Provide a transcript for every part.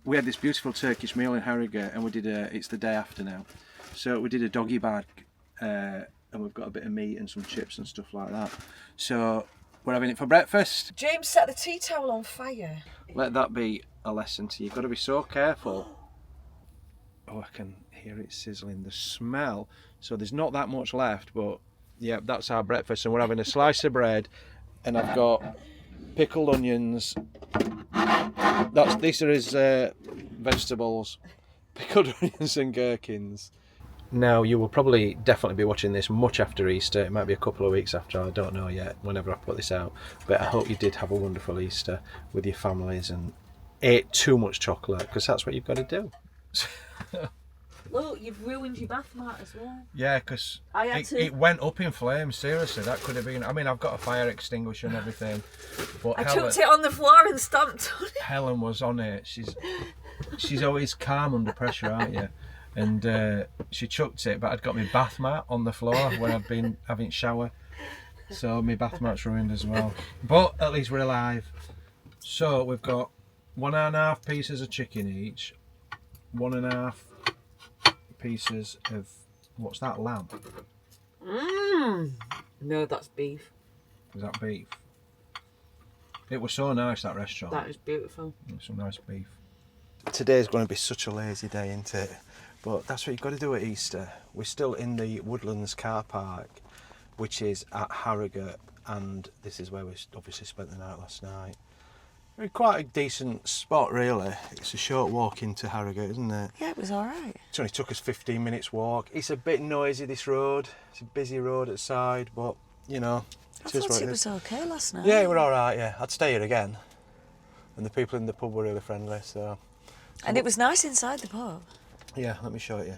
we had this beautiful Turkish meal in Harrogate, and we did it's the day after now, so we did a doggy bag, and we've got a bit of meat and some chips and stuff like that. So we're having it for breakfast. James set the tea towel on fire. Let that be a lesson to you. You've got to be so careful. Oh, I can hear it sizzling. The smell. So there's not that much left, but yeah, that's our breakfast, and we're having a slice of bread, and I've got pickled onions. These are his vegetables, pickled onions and gherkins. Now, you will probably definitely be watching this much after Easter. It might be a couple of weeks after, I don't know yet, whenever I put this out. But I hope you did have a wonderful Easter with your families and ate too much chocolate, because that's what you've got to do. Look, you've ruined your bath mat as well. Yeah, because it went up in flames, seriously. That could have been... I mean, I've got a fire extinguisher and everything. But I chucked it on the floor and stamped on it. Helen was on it. She's always calm under pressure, aren't you? And she chucked it, but I'd got my bath mat on the floor when I'd been having shower. So my bath mat's ruined as well. But at least we're alive. So we've got 1.5 pieces of chicken each. 1.5 pieces of, what's that, lamb? No, that's beef. Is that beef? It was so nice, that restaurant. That is beautiful. Some nice beef. Today's going to be such a lazy day, isn't it? But that's what you've got to do at Easter. We're still in the Woodlands car park, which is at Harrogate, and this is where we obviously spent the night last night. Quite a decent spot, really. It's a short walk into Harrogate, isn't it? Yeah, it was all right. It only took us 15 minutes walk. It's a bit noisy, this road. It's a busy road at the side, but, you know, I thought it was okay last night. Yeah, it was all right, yeah. I'd stay here again. And the people in the pub were really friendly, so... And it was nice inside the pub. Yeah, let me show it you.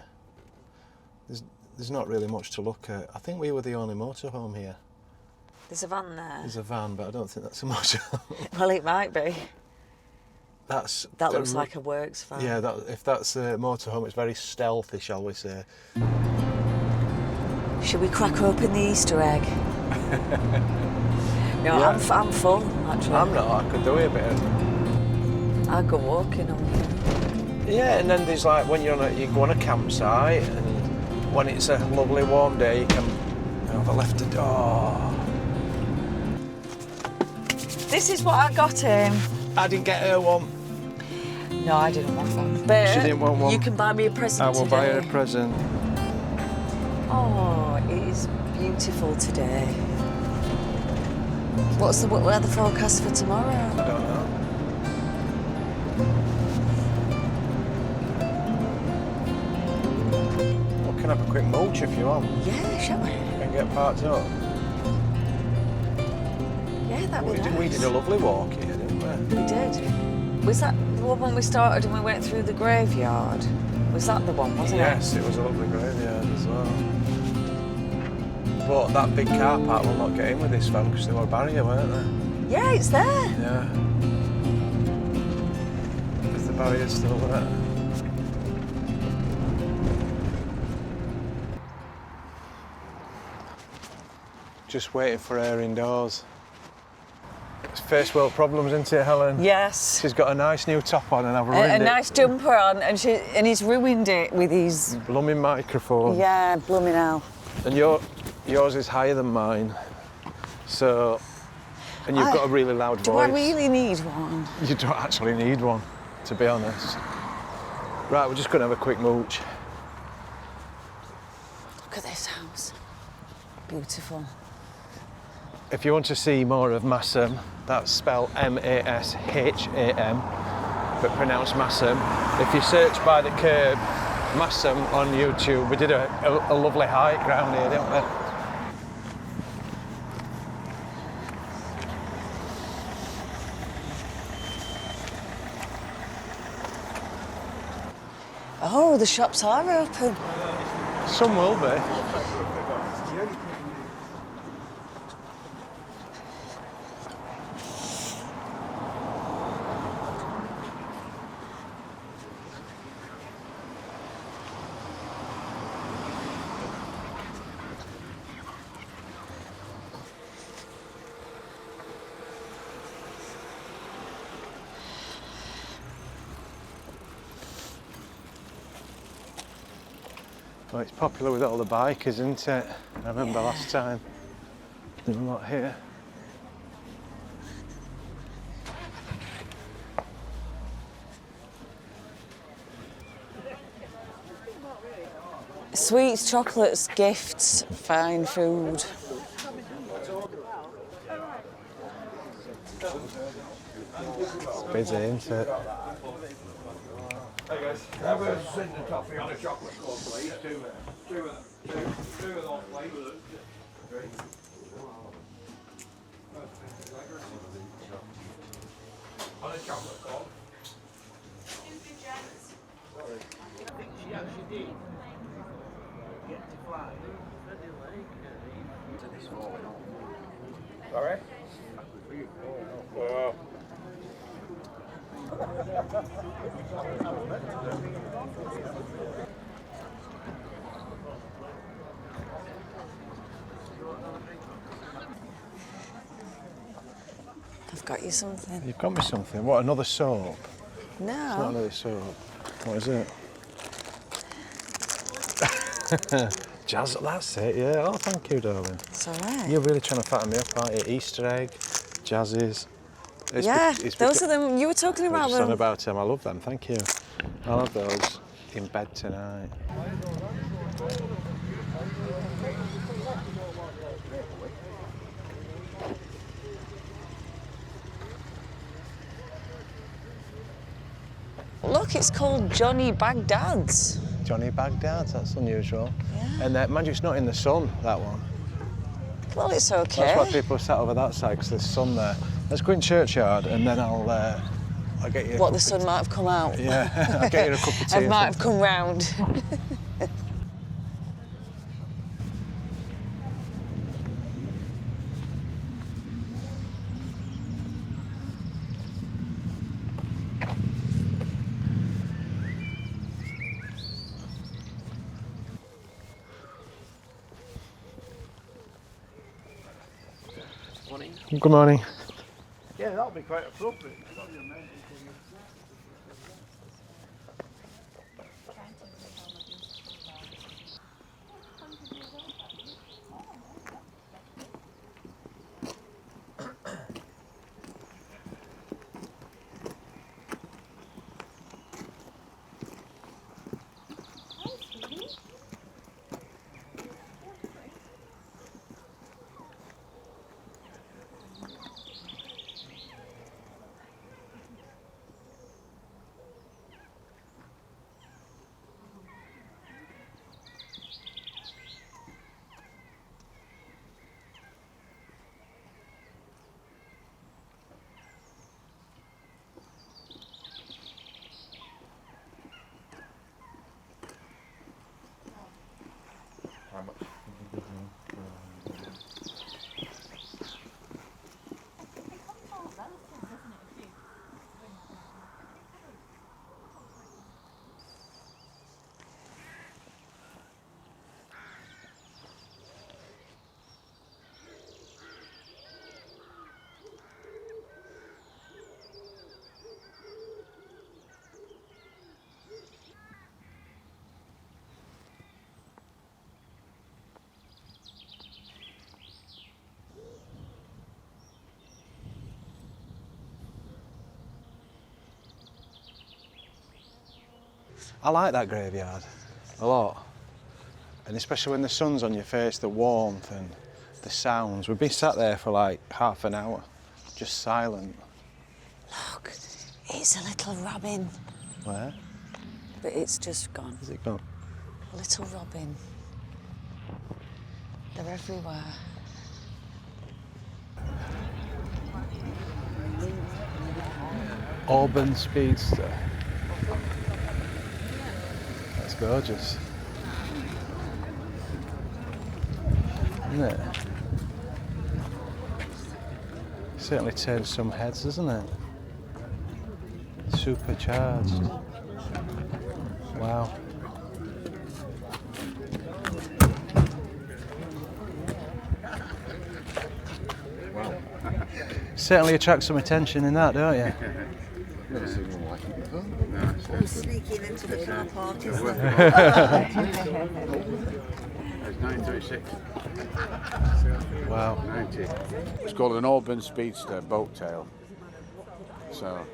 There's not really much to look at. I think we were the only motorhome here. There's a van there. There's a van, but I don't think that's a motorhome. Well, it might be. That looks like a works van. Yeah, if that's a motorhome, it's very stealthy, shall we say. Should we crack open the Easter egg? No, yeah. I'm full, actually. I'm not. I could do a bit of... I'd go walking on here. Yeah, and then there's like when you go on a campsite, and when it's a lovely warm day, you can... Oh, I left the door. This is what I got him. I didn't get her one. No, I didn't want one. But she didn't want one. You can buy me a present today. I will buy her a present. Oh, it is beautiful today. What's the weather forecast for tomorrow? I don't know. We can have a quick mulch if you want. Yeah, shall we? And get parked up. Yeah, that would be nice. We did a lovely walk here, didn't we? We did. Was that the one when we started and we went through the graveyard? Was that the one, wasn't it? Yes, it was a lovely graveyard as well. But that big car park will not get in with this van because they were a barrier, weren't they? Yeah, it's there. Yeah. Is the barrier still there? Just waiting for her indoors. It's first world problems, isn't it, Helen? Yes. She's got a nice new top on and I've ruined it. A nice jumper on and he's ruined it with his... blooming microphone. Yeah, blooming hell. And yours is higher than mine. So... And you've got a really loud voice. Do I really need one? You don't actually need one, to be honest. Right, we're just going to have a quick mooch. Look at this house. Beautiful. If you want to see more of Masham, that's spelled M-A-S-H-A-M, but pronounced Masham. If you search by the curb, Masham on YouTube, we did a lovely hike round here, didn't we? Oh, the shops are open. Some will be. Well, it's popular with all the bikers, isn't it? I remember last time there were a lot here. Sweets, chocolates, gifts, fine food. It's busy, isn't it? Hey guys, have a cinnamon toffee on a chocolate cone, please. Two of those flavours. On a chocolate cone. She actually did get to fly. Sorry? Wow. I've got you something. You've got me something. What, another soap? No. It's not another soap. What is it? Jazz, that's it, yeah. Oh, thank you, darling. It's all right. You're really trying to fatten me up, aren't you? Easter egg, jazzes. Those are them. You were talking about Just on them. about them. I love them, thank you. I'll have those in bed tonight. Look, it's called Johnny Baghdad's. Johnny Baghdad's, that's unusual. Yeah. And mind you, it's not in the sun, that one. Well, it's okay. That's why people are sat over that side, because there's sun there. Let's go in churchyard and then I'll get you. What, the sun might have come out? Yeah, I'll get you a cup of tea. It might have come round. Good morning. Yeah, that'll be quite appropriate. I like that graveyard a lot, and especially when the sun's on your face, the warmth and the sounds. We've been sat there for like half an hour, just silent. Look, it's a little robin. Where? But it's just gone. Is it gone? A little robin. They're everywhere. Auburn Speedster. That's gorgeous. Isn't it? Certainly turns some heads, doesn't it? Supercharged. Wow. Certainly attracts some attention in that, don't you? Never seen one like it before. No, sneaking into the parties. It's 936. Wow. 90. It's called an Auburn Speedster boat tail. So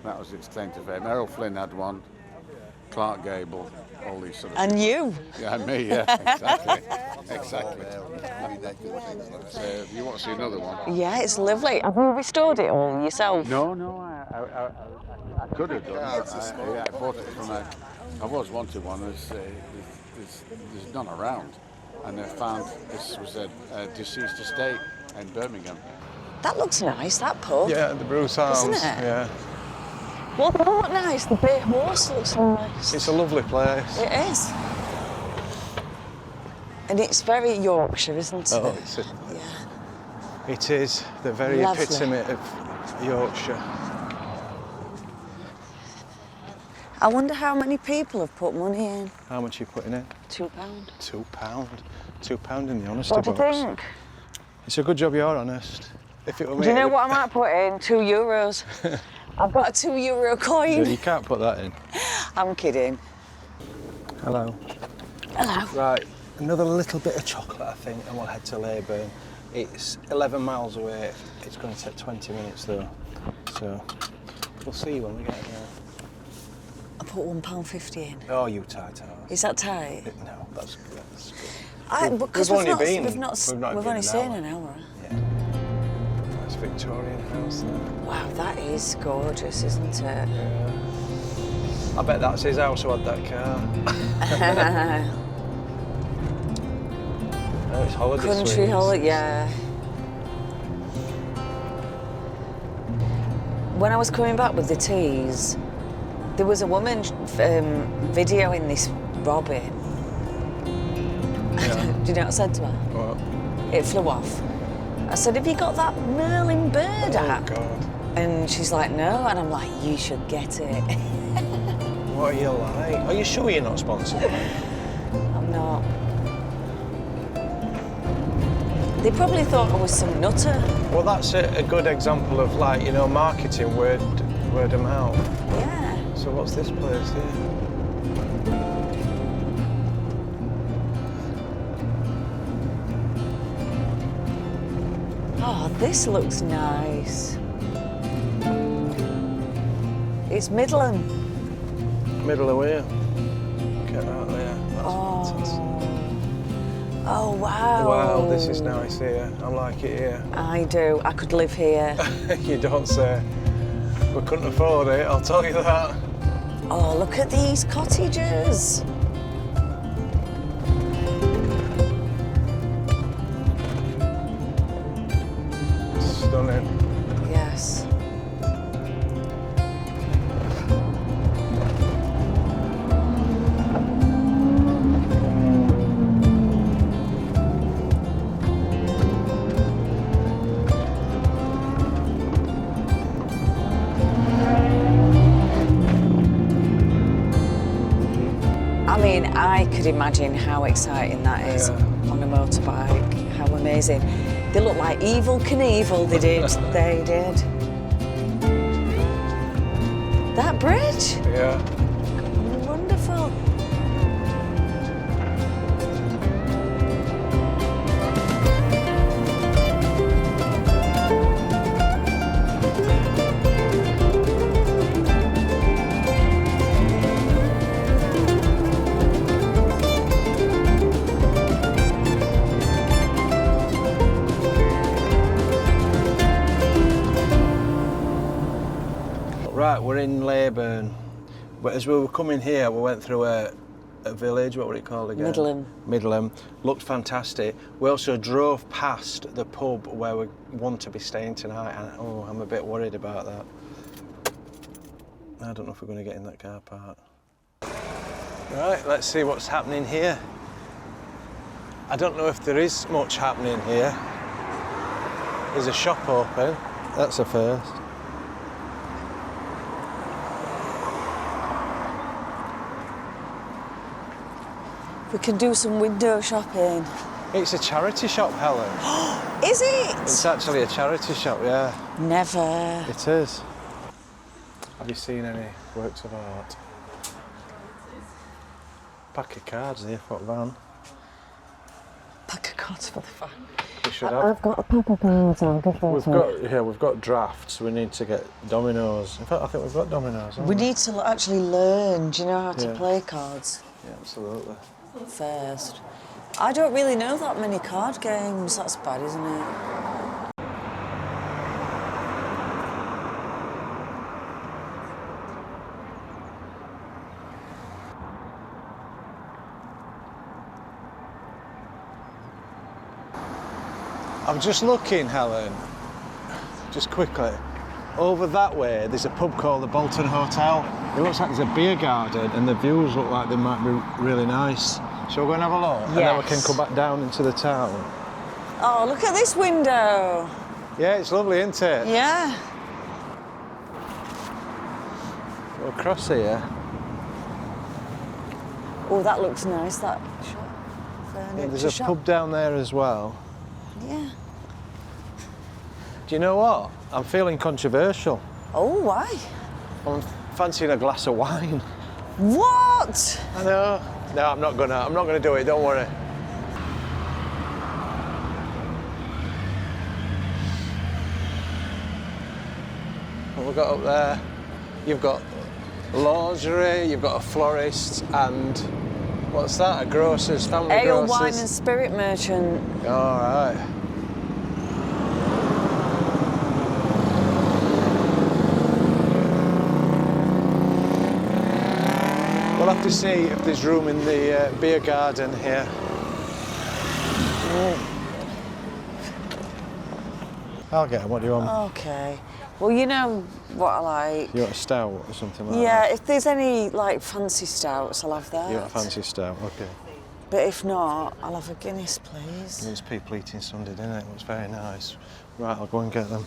that was its claim to fame. Errol Flynn had one, Clark Gable, all these sort of. And you? Yeah, and me, yeah, exactly. Exactly. So if you want to see another one? Yeah, it's lovely. Have you restored it all yourself? No, I could have done. I bought it from a. I was wanted one. There's none around, and I found this was a deceased estate in Birmingham. That looks nice, that pub. Yeah, the Bruce Arms. Isn't it? Yeah. Well, not nice. The Bay Horse looks nice. It's a lovely place. It is. And it's very Yorkshire, isn't it? Oh, it is the very Lovely. epitome of Yorkshire. I wonder how many people have put money in. How much are you putting in? £2. £2. £2 in the honesty What do you box. think? It's a good job you're honest. If it were me, Do you know what I might put in? €2. I've got a €2 coin. You can't put that in. I'm kidding. Hello. Hello. Right, another little bit of chocolate, I think, and we'll head to Leyburn. It's 11 miles away. It's going to take 20 minutes though, so we'll see when we get there. I put £1.50 in. Oh, you tight ass. Is that tight? No, that's good. Because We've we've only been- we've been only an seen hour. an hour. Yeah. Nice Victorian house there. Wow, that is gorgeous, isn't it? Yeah. I bet that's his house who had that car. Oh, it's holiday Country suites. holiday, yeah. When I was coming back with the teas, there was a woman videoing this robin. Yeah. Do you know what I said to her? What? It flew off. I said, have you got that Merlin bird Oh, app? God. And she's like, no. And I'm like, you should get it. What are you like? Are you sure you're not sponsored? I'm not. They probably thought I was some nutter. Well, that's a good example of, like, you know, marketing word of mouth. Yeah. So what's this place here? Oh, this looks nice. It's Middleham. Middle of where? Get that there. That's fantastic. Oh, wow. Wow, this is nice here. I like it here. I do. I could live here. You don't say. We couldn't afford it, I'll tell you that. Oh, look at these cottages. Stunning. Yes. I mean, I could imagine how exciting that is on a motorbike. How amazing. They look like Evil Knievel, they did. They did. That bridge? Yeah. Wonderful. Right, we're in Leyburn. But as we were coming here, we went through a village, what were it called again? Middleham. Middleham. Looked fantastic. We also drove past the pub where we want to be staying tonight, and I'm a bit worried about that. I don't know if we're going to get in that car park. Right, let's see what's happening here. I don't know if there is much happening here. There's a shop open. That's a first. We can do some window shopping. It's a charity shop, Helen. Is it? It's actually a charity shop, yeah. Never. It is. Have you seen any works of art? pack of cards here for van. Pack of cards for the fan. We should have. I've got a pack of cards. I'll give them to you. We've got drafts. We need to get dominoes. In fact, I think we've got dominoes. We need to actually learn, do you know how to Yeah. play cards Yeah, absolutely. first? I don't really know that many card games. That's bad, isn't it? I'm just looking, Helen, just quickly. Over that way, there's a pub called the Bolton Hotel. It looks like there's a beer garden and the views look like they might be really nice. Shall we go and have a look? And then we can Yes. come back down into the town. Oh, look at this window. Yeah, it's lovely, isn't it? Yeah. Go across here. Oh, that looks nice, that shop. Yeah, there's Furniture a shop. pub down there as well. Yeah. Do you know what? I'm feeling controversial. Oh, why? I'm fancying a glass of wine. What? I know. No, I'm not gonna do it, don't worry. What have we got up there? You've got lingerie, you've got a florist, and what's that? A grocer's, family Ale, grocers. wine and spirit merchant. All right. We'll have to see if there's room in the beer garden here. I'll get 'em. What do you want? Okay. Well, you know what I like. You want a stout or something like Yeah, that? if there's any like fancy stouts, I'll have that. You want a fancy stout? Okay. But if not, I'll have a Guinness, please. There's people eating Sunday dinner. It looks very nice. Right, I'll go and get them.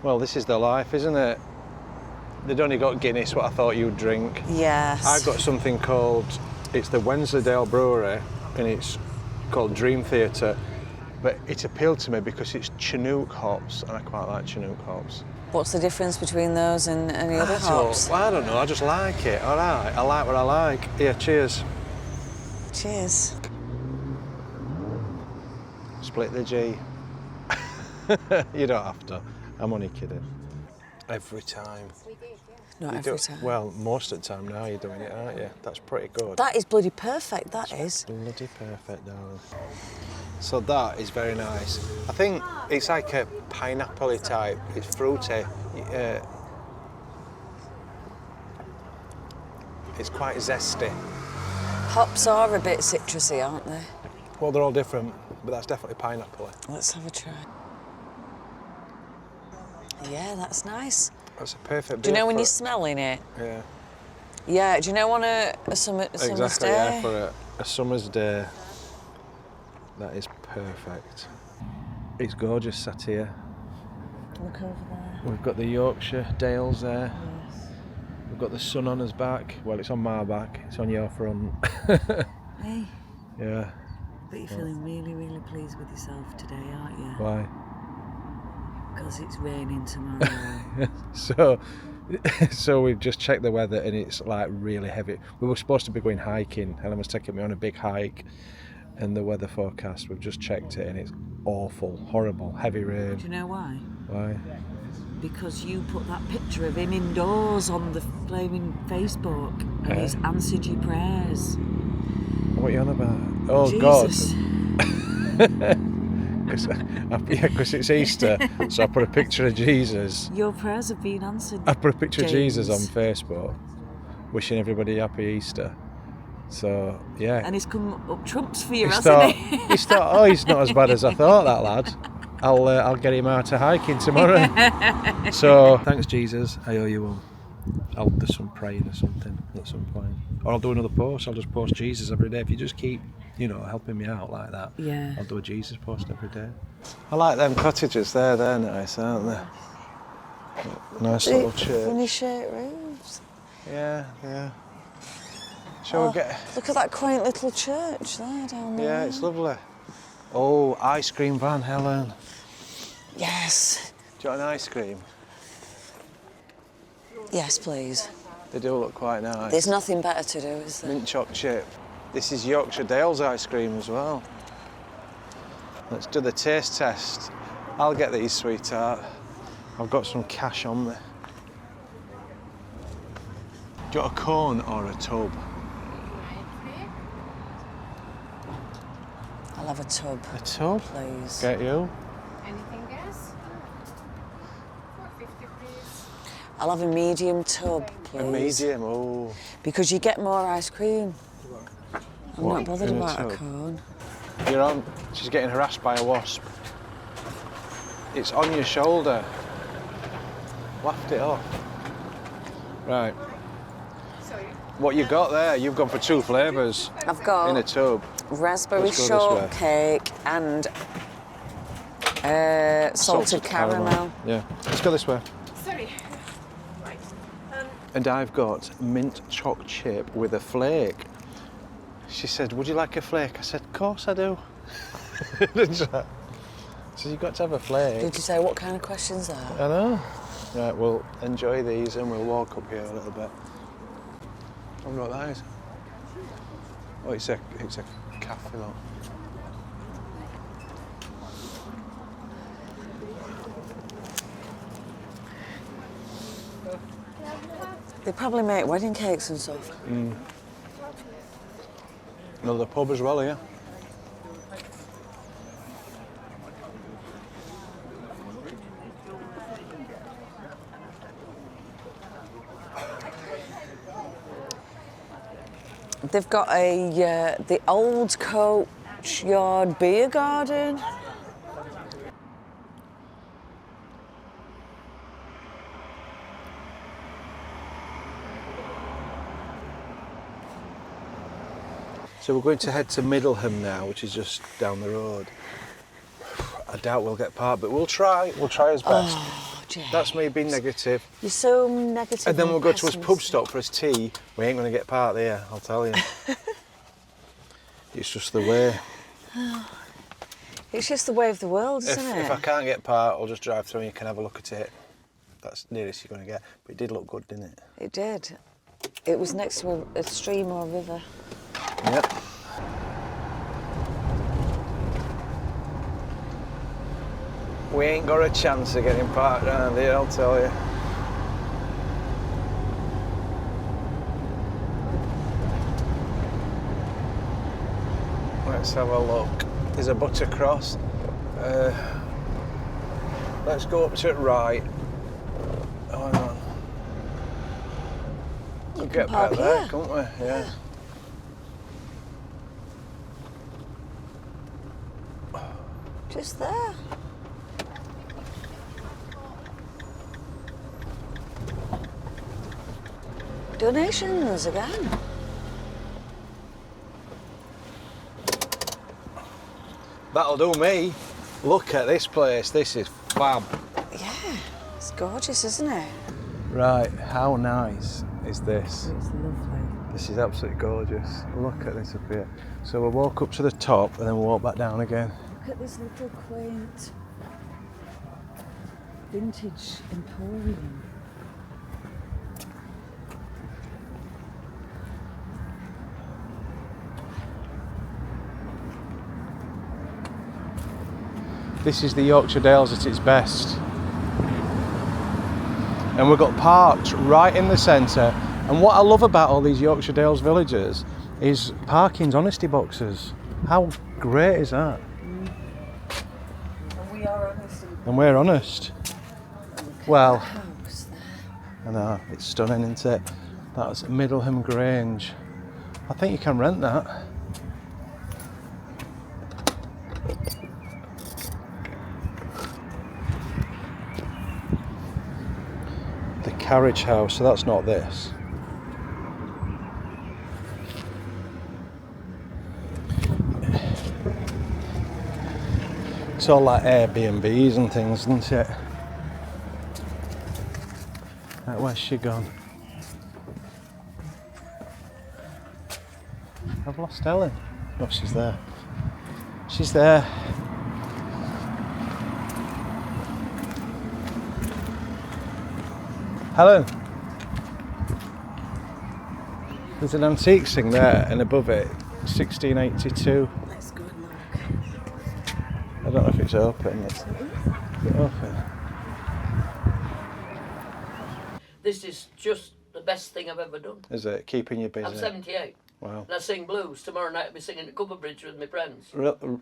Well, this is the life, isn't it? They'd only got Guinness, what I thought you'd drink. Yes. I've got something called, it's the Wensleydale Brewery, and it's called Dream Theatre. But it appealed to me because it's Chinook hops, and I quite like Chinook hops. What's the difference between those and any other hops? I don't know, I just like it. All right, I like what I like. Yeah, cheers. Cheers. Split the G. You don't have to. I'm only kidding. Every time. Not You every do- time. Well, most of the time now you're doing it, aren't you? That's pretty good. That is bloody perfect, that is. Bloody perfect, darling. So that is very nice. I think it's like a pineapple-y type. It's fruity. It's quite zesty. Hops are a bit citrusy, aren't they? Well, they're all different, but that's definitely pineapple-y. Let's have a try. Yeah, that's nice. That's a perfect Do you beer know when for you're it. smelling it? Yeah. Yeah, do you know on a summer's Exactly, day? yeah, for a summer's day. That is perfect. It's gorgeous sat here. Look over there. We've got the Yorkshire Dales there. Yes. We've got the sun on us back. Well, it's on my back. It's on your front. Hey, Yeah. but you're feeling really, really pleased with yourself today, aren't you? Why? Because it's raining tomorrow. So we've just checked the weather and it's like really heavy. We were supposed to be going hiking. Helen was taking me on a big hike, and the weather forecast, we've just checked it and it's awful, horrible, heavy rain. Do you know why? Why? Because you put that picture of him indoors on the flaming Facebook and Yeah. he's answered your prayers. What are you on about? Oh Jesus. God. Because it's Easter, so I put a picture of Jesus. Your prayers have been answered. I put a picture of Jesus on James. Facebook, wishing everybody happy Easter. So yeah. And he's come up trumps for you, He's hasn't thought, he? he's thought, oh, he's not as bad as I thought, that lad. I'll get him out to hiking tomorrow. So thanks, Jesus. I owe you one. I'll do some praying or something at some point, or I'll do another post. I'll just post Jesus every day. If you just keep, helping me out like that, Yeah. I'll do a Jesus post every day. I like them cottages there. They're nice, aren't they? Nice little church. Funny shaped roofs. Yeah. Shall we get? Look at that quaint little church there down there. Yeah, it's lovely. Oh, ice cream van, Helen. Yes. Do you want an ice cream? Yes, please. They do look quite nice. There's nothing better to do, is there? Mint choc chip. This is Yorkshire Dales ice cream as well. Let's do the taste test. I'll get these, sweetheart. I've got some cash on me. Do you want a cone or a tub? I'll have a tub. A tub? Please. Get you. Anything else? 450, please. I'll have a medium tub, please. A medium, oh. Because you get more ice cream. I'm What, not bothered in a about a tub? cone. You're on. She's getting harassed by a wasp. It's on your shoulder. Waft it off. Right. Sorry. What you got there? You've gone for 2 flavours I've got in a tub. raspberry Let's go this way. shortcake and salted caramel. Yeah. Let's go this way. Sorry. Right. And I've got mint choc chip with a flake. She said, would you like a flake? I said, of course I do. So you've got to have a flake. Did you say what kind of questions are? I know. Right, we'll enjoy these and we'll walk up here a little bit. I wonder what that is. Oh, it's a cafe lot. They probably make wedding cakes and stuff. Another pub as well here. They've got the old coach yard beer garden. So we're going to head to Middleham now, which is just down the road. I doubt we'll get parked, but we'll try. We'll try as best. Oh, Jay. That's me being negative. You're so negative. And then we'll go to his pessimistic. pub stop for his tea. We ain't going to get parked there, I'll tell you. It's just the way. It's just the way of the world, isn't it? If I can't get parked, I'll just drive through and you can have a look at it. That's the nearest you're going to get. But it did look good, didn't it? It did. It was next to a stream or a river. Yep. We ain't got a chance of getting parked around here, I'll tell you. Let's have a look. There's a buttercross. Let's go up to it right. Oh, hang on. We'll get back park there, here. can't we? Yeah. Just there. Donations again. That'll do me. Look at this place. This is fab. Yeah, it's gorgeous, isn't it? Right, how nice is this? It's lovely. This is absolutely gorgeous. Look at this up here. So we'll walk up to the top and then we'll walk back down again. Look at this little quaint vintage emporium. This is the Yorkshire Dales at its best. And we've got parked right in the centre. And what I love about all these Yorkshire Dales villages is parking's honesty boxes. How great is that? And we are honest. And we're honest. Well, House there. I know, it's stunning, isn't it? That's Middleham Grange. I think you can rent that. The carriage house, so that's not this. It's all like Airbnbs and things, isn't it? Right, where's she gone? I've lost Ellen. Oh, she's there. She's there. Helen, There's an antiques thing there, and above it, 1682. Let's go and look. I don't know if it's open. Is it open? This is just the best thing I've ever done. Is it keeping you busy? I'm 78. Wow. And I sing blues. Tomorrow night I'll be singing at Cover Bridge with my friends.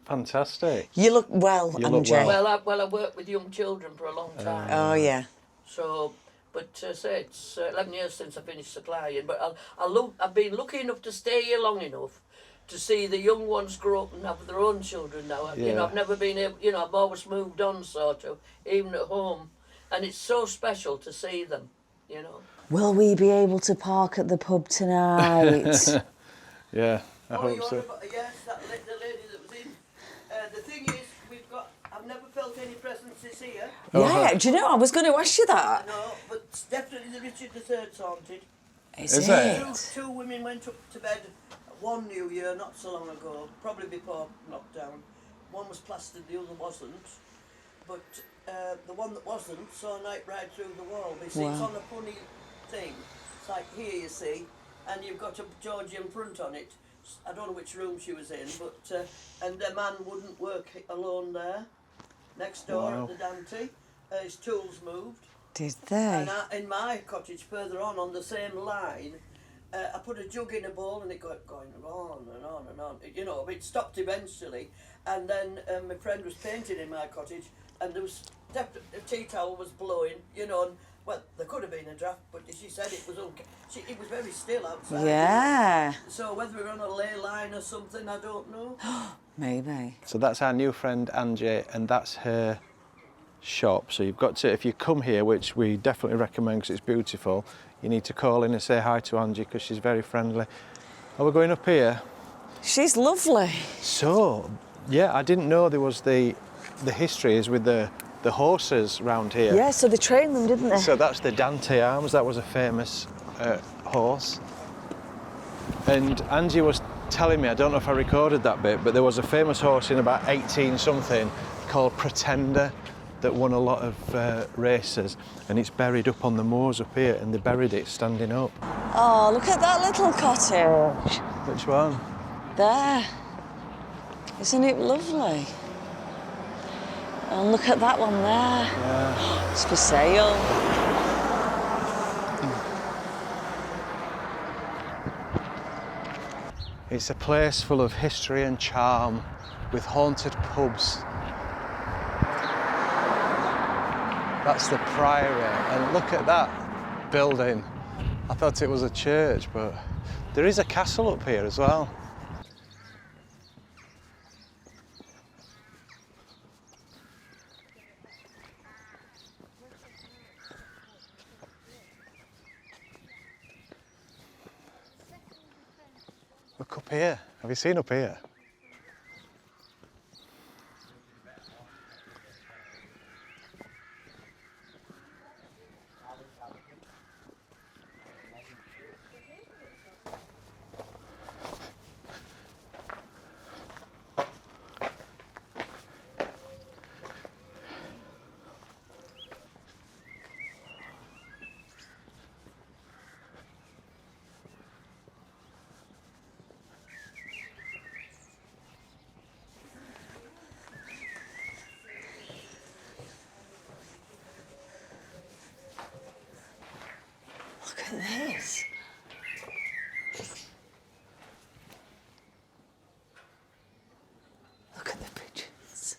Fantastic. You look well, You look Angie. well. Well, I worked with young children for a long time. Oh, yeah. So, but say it's 11 years since I finished supplying. But I've been lucky enough to stay here long enough to see the young ones grow up and have their own children now. You know, I've never been able, you know, I've always moved on, sort of, even at home. And it's so special to see them, you know. Will we be able to park at the pub tonight? Yeah, I hope so. Yes, the lady that was in. The thing is, I've never felt any presences here. Yeah, do you know, I was going to ask you that. No, but it's definitely the Richard III's haunted. Is it? Two women went up to bed one New Year not so long ago, probably before lockdown. One was plastered, the other wasn't. But the one that wasn't saw a night right through the wall. You see, it's on a funny thing. It's like here, you see, and you've got a Georgian front on it. I don't know which room she was in, but and the man wouldn't work alone there. Next door at the Dante, his tools moved. Did they? And in my cottage further on the same line, I put a jug in a bowl and it got going on and on and on. You know, it stopped eventually. And then my friend was painting in my cottage and there was definitely a tea towel was blowing, you know, and well, there could have been a draft, but she said it was okay. It was very still outside. Yeah. So whether we're on a ley line or something, I don't know. Maybe. So that's our new friend Angie, and that's her shop. So you've got to, if you come here, which we definitely recommend because it's beautiful, you need to call in and say hi to Angie because she's very friendly. Are we going up here? She's lovely. So, yeah, I didn't know there was the history is with the horses round here. Yeah, so they trained them, didn't they? So that's the Dante Arms. That was a famous horse. And Angie was telling me, I don't know if I recorded that bit, but there was a famous horse in about 18 something called Pretender that won a lot of races, and it's buried up on the moors up here, and they buried it standing up. Oh, look at that little cottage. Which one? There. Isn't it lovely? And look at that one there. Yeah. It's for sale. It's a place full of history and charm with haunted pubs. That's the Priory, and look at that building. I thought it was a church, but there is a castle up here as well. Look up here. Have you seen up here? Look at this. Look at the pigeons.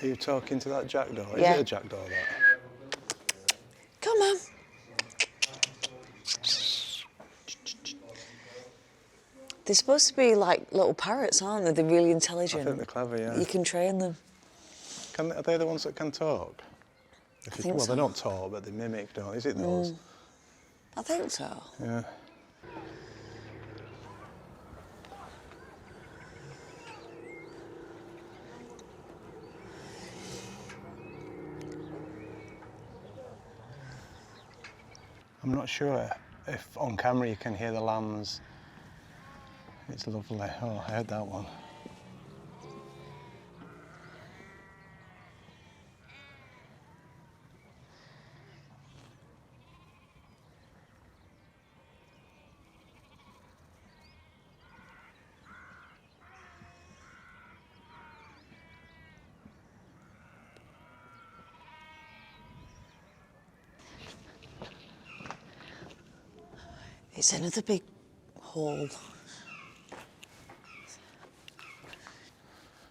Are you talking to that jackdaw? Yeah. Is it a jackdaw, that? Come on. They're supposed to be like little parrots, aren't they? They're really I intelligent. think they're clever, yeah. You can train them. Are they the ones that can talk? think Well, so. they don't talk, but they mimic, don't they? Is it those? I think so. Yeah. I'm not sure if on camera you can hear the lambs. It's lovely. Oh, I heard that one. It's another big hall.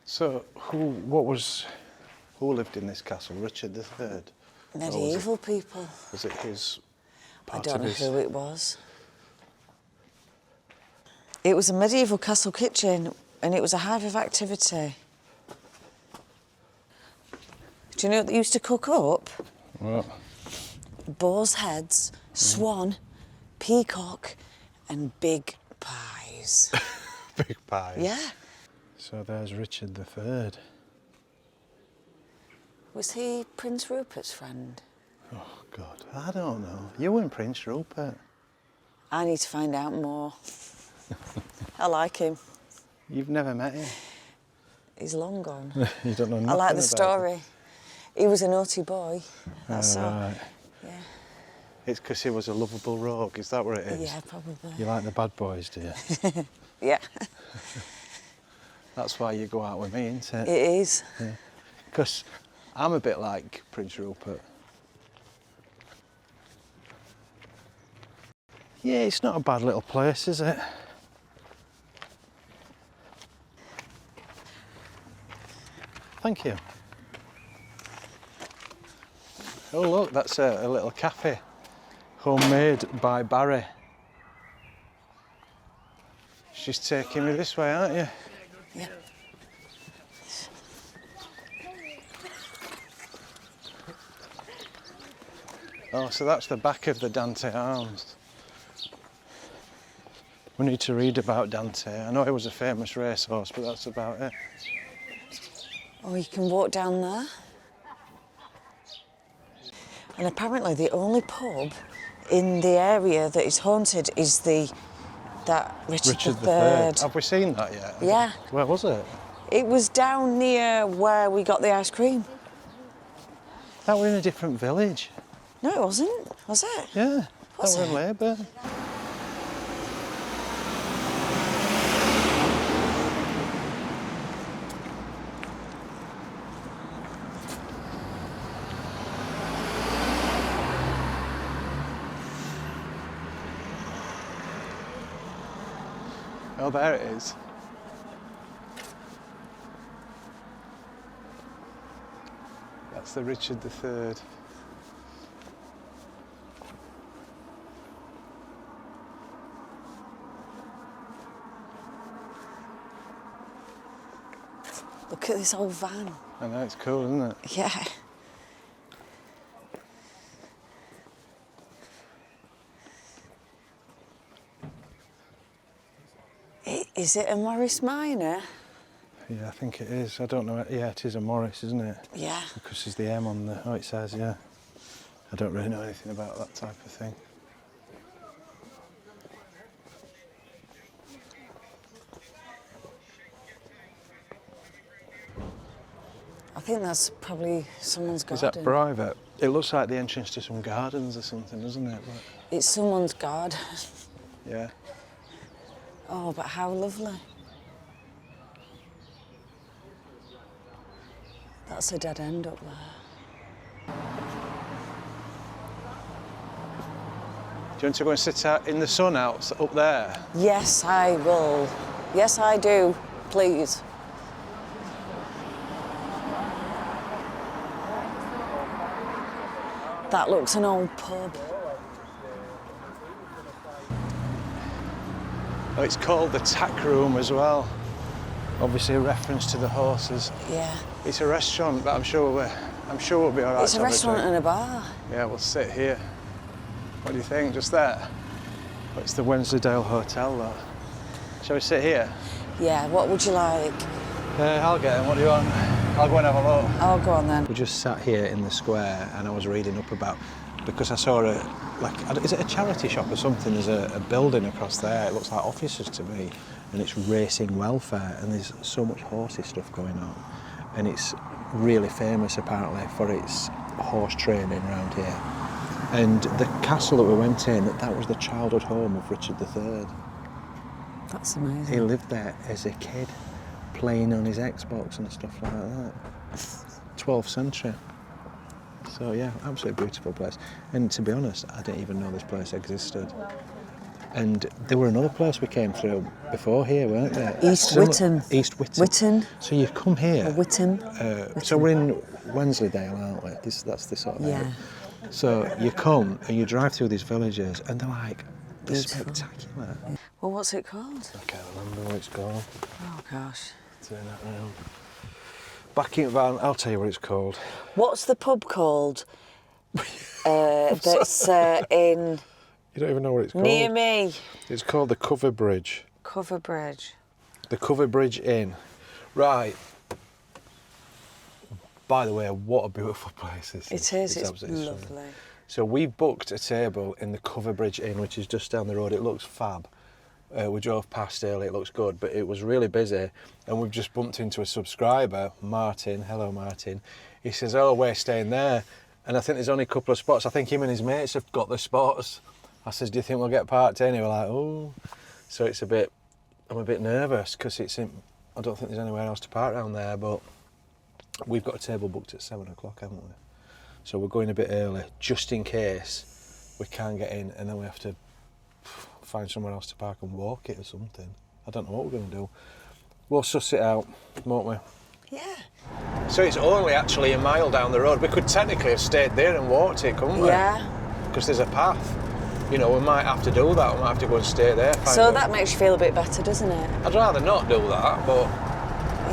So, who lived in this castle? Richard III? Medieval people. Was it his I part don't of know his... who it was. It was a medieval castle kitchen and it was a hive of activity. Do you know what they used to cook up? What? Boar's heads, swan, peacock and big pies. Big pies. Yeah. So there's Richard III. Was he Prince Rupert's friend? Oh, God, I don't know. You and Prince Rupert. I need to find out more. I like him. You've never met him? He's long gone. You don't know nothing I like the about story. him. He was a naughty boy. That's all. Right. Yeah. It's because he was a lovable rogue, is that what it is? Yeah, probably. You like the bad boys, do you? Yeah. That's why you go out with me, isn't it? It is. Because I'm a bit like Prince Rupert. Yeah, it's not a bad little place, is it? Thank you. Oh look, that's a little cafe. Homemade by Barry. She's taking me this way, aren't you? Yeah. Oh, so that's the back of the Dante Arms. We need to read about Dante. I know he was a famous racehorse, but that's about it. Oh, you can walk down there. And apparently the only pub in the area that is haunted is that Richard III. Have we seen that yet? Yeah. Where was it? It was down near where we got the ice cream. That were in a different village. No, it wasn't, was it? Yeah, Was that were in it? Leyburn. Oh, there it is. That's the Richard III. Look at this old van. I know, it's cool, isn't it? Yeah. Is it a Morris Minor? Yeah, I think it is. I don't know. Yeah, it is a Morris, isn't it? Yeah. Because there's the M on the... Oh, it says, yeah. I don't really know anything about that type of thing. I think that's probably someone's garden. Is that private? It looks like the entrance to some gardens or something, doesn't it? But, It's someone's garden. yeah. Oh, but how lovely. That's a dead end up there. Do you want to go and sit out in the sun out up there? Yes, I will. Yes, I do. Please. That looks an old pub. Oh, it's called the Tack Room as well. Obviously a reference to the horses. Yeah. It's a restaurant, but I'm sure we'll be all right. It's a to have restaurant drink. and a bar. Yeah, we'll sit here. What do you think? Just there? Oh, it's the Wensleydale Hotel, though. Shall we sit here? Yeah, what would you like? I'll get them. What do you want? I'll go and have a look. Oh, go on then. We just sat here in the square and I was reading up about, because I saw is it a charity shop or something? There's a building across there. It looks like offices to me, and it's racing welfare, and there's so much horsey stuff going on, and it's really famous apparently for its horse training around here. And the castle that we went in, that was the childhood home of Richard III. That's amazing. He lived there as a kid, playing on his Xbox and stuff like that. 12th century. So yeah, absolutely beautiful place. And to be honest, I didn't even know this place existed. And there were another place we came through before here, weren't there? East Whittam. East Whittam. Whittam. So you've come here. Or Whittam. So we're in Wensleydale, aren't we? That's the sort of Yeah. area. So you come and you drive through these villages and they're like, they're Beautiful. spectacular. Well, what's it called? I can't remember what it's called. Oh, gosh. Turn that round. Buckingham Van, I'll tell you what it's called. What's the pub called? That's in... You don't even know what it's called. Near me. It's called the Cover Bridge. Cover Bridge. The Cover Bridge Inn. Right. By the way, what a beautiful place this is. It is, it's absolutely stunning. lovely. So we booked a table in the Cover Bridge Inn, which is just down the road. It looks fab. We drove past early, it looks good, but it was really busy. And we've just bumped into a subscriber, Martin. Hello, Martin. He says, oh, we're staying there. And I think there's only a couple of spots. I think him and his mates have got the spots. I says, do you think we'll get parked in? He was like, oh. So it's I'm a bit nervous because I don't think there's anywhere else to park around there, but we've got a table booked at 7 o'clock, haven't we? So we're going a bit early, just in case we can't get in and then we have to find somewhere else to park and walk it or something. I don't know what we're going to do. We'll suss it out, won't we? Yeah. So it's only actually a mile down the road. We could technically have stayed there and walked it, couldn't we? Yeah. Because there's a path. You know, we might have to do that. We might have to go and stay there. So that makes you feel a bit better, doesn't it? I'd rather not do that, but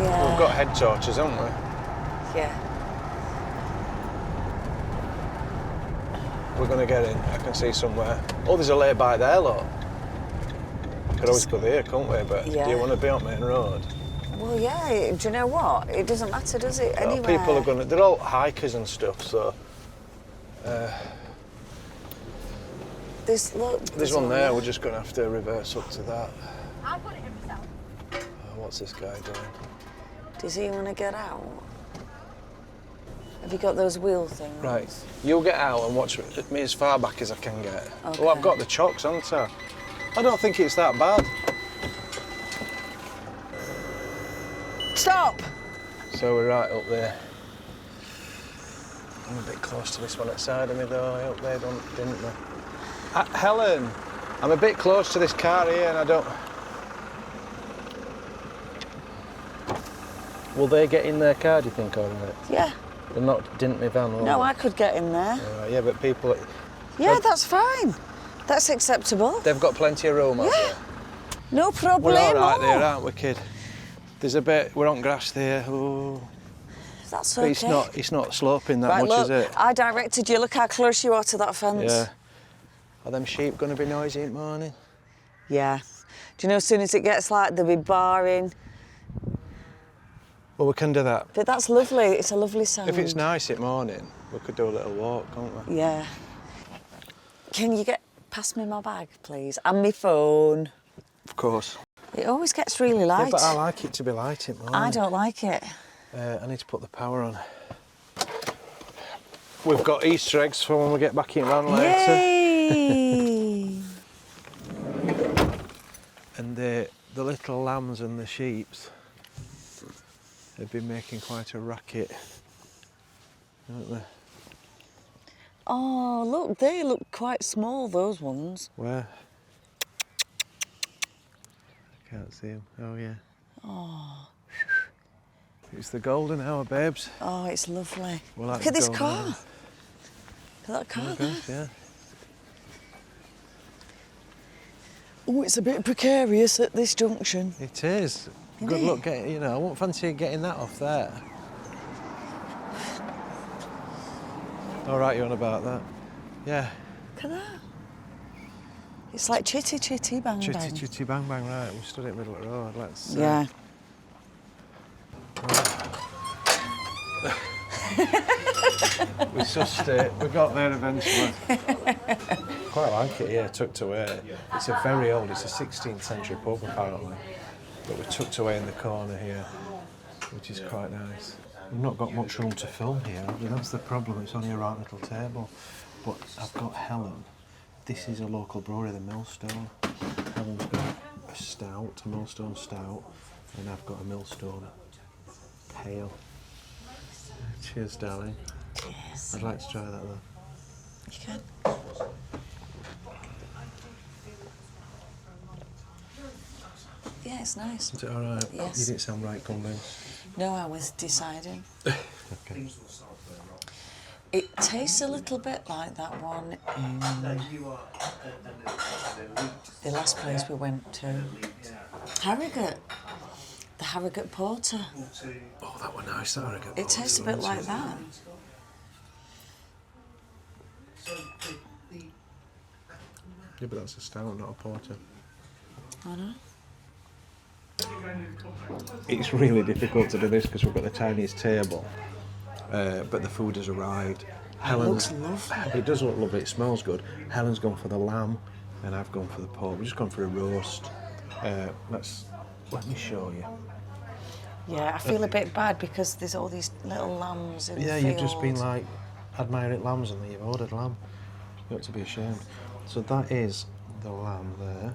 Yeah. we've got head torches, haven't we? Yeah. We're going to get in. I can see somewhere. Oh, there's a lay-by there, look. Could always go there, couldn't we? But Yeah. do you want to be on Main Road? Well, yeah. Do you know what? It doesn't matter, does it? Well, Anyway. people are going to... They're all hikers and stuff, so... There's There's one there. We're just going to have to reverse up to that. I'll put it in myself. What's this guy doing? Does he want to get out? Have you got those wheel things? Right, you'll get out and watch me as far back as I can get. Okay. Oh, I've got the chocks, haven't I? I don't think it's that bad. Stop! So we're right up there. I'm a bit close to this one at the side of me though. I hope they didn't they? Helen, I'm a bit close to this car here and I don't... Will they get in their car, do you think, all right? Yeah. They're not, didn't my van over? No, I could get in there. Right, yeah, but people... Yeah, that's fine. That's acceptable. They've got plenty of room, have Yeah. they? No problem. We're all right there, aren't we, kid? There's a bit, we're on grass there. Oh. That's But okay. it's not sloping that Right, much, look, is it? I directed you. Look how close you are to that fence. Yeah. Are them sheep going to be noisy in the morning? Yeah. Do you know, as soon as it gets light, they'll be barring. Well, we can do that. But that's lovely. It's a lovely sound. If it's nice in the morning, we could do a little walk, can't we? Yeah. Can you pass me my bag, please? And my phone. Of course. It always gets really light. Yeah, but I like it to be light in the morning. I don't like it. I need to put the power on. We've got Easter eggs for when we get back in van later. Yay! And the little lambs and the sheeps have been making quite a racket, haven't they? Oh, look, they look quite small, those ones. Where? I can't see them. Oh, yeah. Oh, It's the golden hour, babes. oh, it's lovely. We'll have Look at to this go car. now. Look at that car Oh, there. gosh, yeah. Oh, it's a bit precarious at this junction. It is. Isn't Good it? luck getting, you know, I won't fancy getting that off there. All right, you're on about that. Yeah. Look at that. It's like chitty chitty bang Chitty bang. chitty bang bang, right. We stood at middle of the road. Let's. Yeah. We sussed it. We got there eventually. Quite like it here, tucked away. It's a very old, it's a 16th century pub apparently. But we're tucked away in the corner here, which is quite nice. We've not got much room to film here, have we? That's the problem, it's only a right little table. But I've got Helen. This is a local brewery, the Millstone. Helen's got a stout, a Millstone stout, and I've got a Millstone pale. Cheers, darling. Cheers. I'd like to try that though. You can. Yeah, it's nice. Is it all right? Yes. You didn't sound right convinced. No, I was deciding. Okay. It tastes a little bit like that one in the last place we went to. Harrogate. The Harrogate Porter. Oh, that was nice. That Harrogate. It tastes a bit like that. Yeah, but that's a stout, not a porter. I know. It's really difficult to do this because we've got the tiniest table, but the food has arrived. Looks lovely. It does look lovely. It smells good. Helen's gone for the lamb, and I've gone for the pork. We've just gone for a roast. Let me show you. Yeah, I feel a bit bad because there's all these little lambs in the field. You've just been like admiring lambs and then you've ordered lamb. You ought to be ashamed. So that is the lamb there,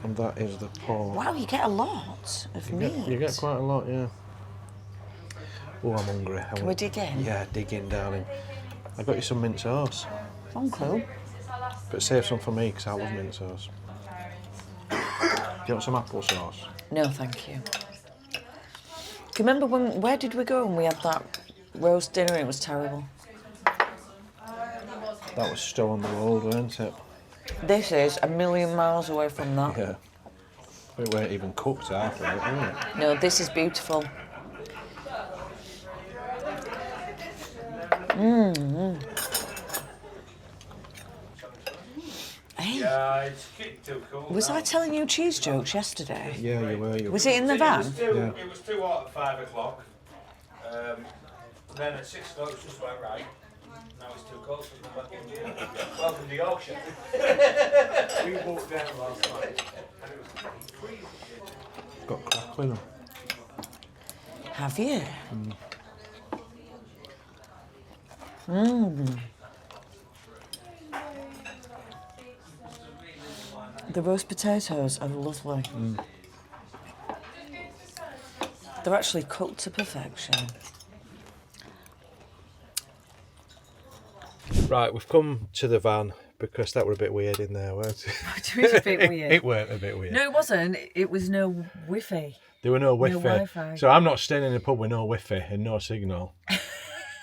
and that is the pork. Wow, you get a lot of meat. You get quite a lot, yeah. Oh, I'm hungry. Can we dig in? Yeah, dig in, darling. I got you some mint sauce, Uncle? but save some for me because I love mint sauce. Do you want some apple sauce? No, thank you. Do you remember where did we go and we had that roast dinner and it was terrible? That was still on the road, weren't it? This is a million miles away from that. Yeah. It weren't even cooked after it, was it? No, this is beautiful. Hey, was I telling you cheese jokes yesterday? Yeah, you were. Was it in the van? Yeah. It was too hot at 5 o'clock. Then at 6 o'clock it just went right. Now it's too cold, so come back in here. Welcome to Yorkshire. We walked down last night and it was freezing. Got crackling. Have you? The roast potatoes are lovely. They're actually cooked to perfection. Right, we've come to the van because that were a bit weird in there, weren't it? It was a bit weird. It weren't a bit weird. No, it wasn't. It was no Wi-Fi. There were no Wi-Fi. No Wi-Fi. So I'm not staying in a pub with no Wi-Fi and no signal.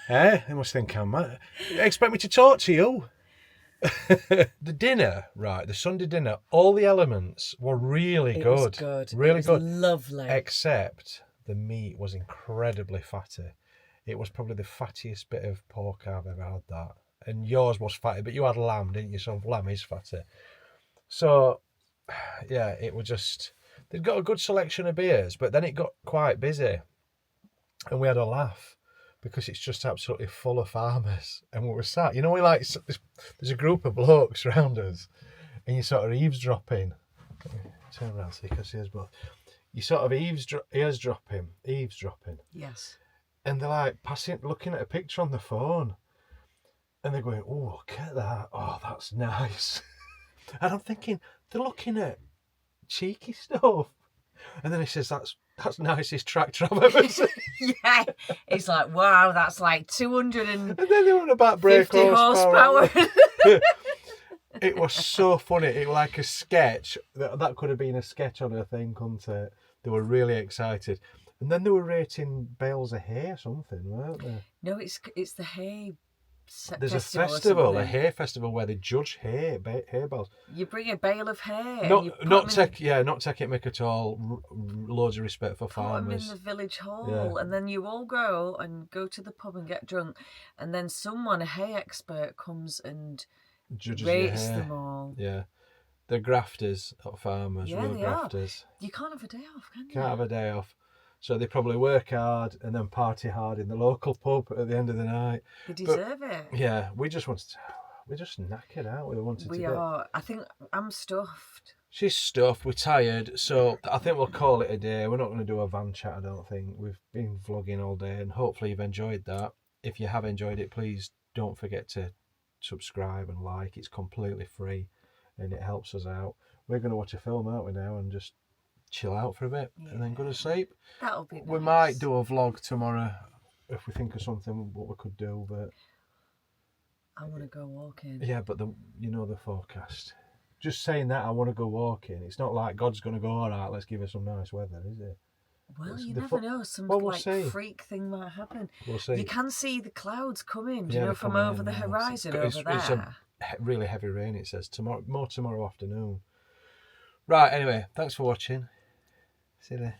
Eh? They must think I'm mad. You expect me to talk to you? The dinner, right, the Sunday dinner, all the elements were really good. It was good. Really it was good. Lovely. Except the meat was incredibly fatty. It was probably the fattiest bit of pork I've ever had, that. And yours was fatty, but you had lamb, didn't you? So lamb is fatty. So, yeah, it was just... They'd got a good selection of beers, but then it got quite busy. And we had a laugh because it's just absolutely full of farmers. And we were sat, you know, there's a group of blokes around us and you're sort of eavesdropping. Turn around so you can see us both. You sort of eavesdropping. Yes. And they're like looking at a picture on the phone. And they're going, oh, look at that. Oh, that's nice. And I'm thinking, they're looking at cheeky stuff. And then he says, that's nicest tractor I've ever seen. Yeah. It's like, wow, that's like 250 And then they were on about brake horsepower. It was so funny. It was like a sketch. That could have been a sketch on a thing, couldn't it? They were really excited. And then they were rating bales of hay or something, weren't they? No, it's the hay. There's a festival, a hay festival where they judge hay bales. You bring a bale of hay. Not take it mick at all. Loads of respect for farmers. Put them in the village hall, Yeah. and then you all go to the pub and get drunk, and then a hay expert, comes and Judges rates your hay. them all. Yeah, they're grafters, not farmers. Yeah, real they grafters. are. You can't have a day off, can you? Can't have a day off. So they probably work hard and then party hard in the local pub at the end of the night. They deserve it. Yeah, we're just knackered out. We wanted to We go. are. I think I'm stuffed. She's stuffed. We're tired, so I think we'll call it a day. We're not going to do a van chat, I don't think. We've been vlogging all day, and hopefully you've enjoyed that. If you have enjoyed it, please don't forget to subscribe and like. It's completely free, and it helps us out. We're going to watch a film, aren't we, now, and just chill out for a bit, and then go to sleep. That'll be nice. We might do a vlog tomorrow if we think of something what we could do, but I want to go walking. yeah, but the forecast just saying that I want to go walking. It's not like God's going to go, all right, let's give her some nice weather, is it? Well, It's you the never know. Some Well, we'll like see. freak thing might happen. We'll see. You can see the clouds coming, Yeah, you know, they're from coming over in, the yeah. horizon It's over a there. really heavy rain, it says. Tomorrow afternoon. Right, anyway, thanks for watching. See you later.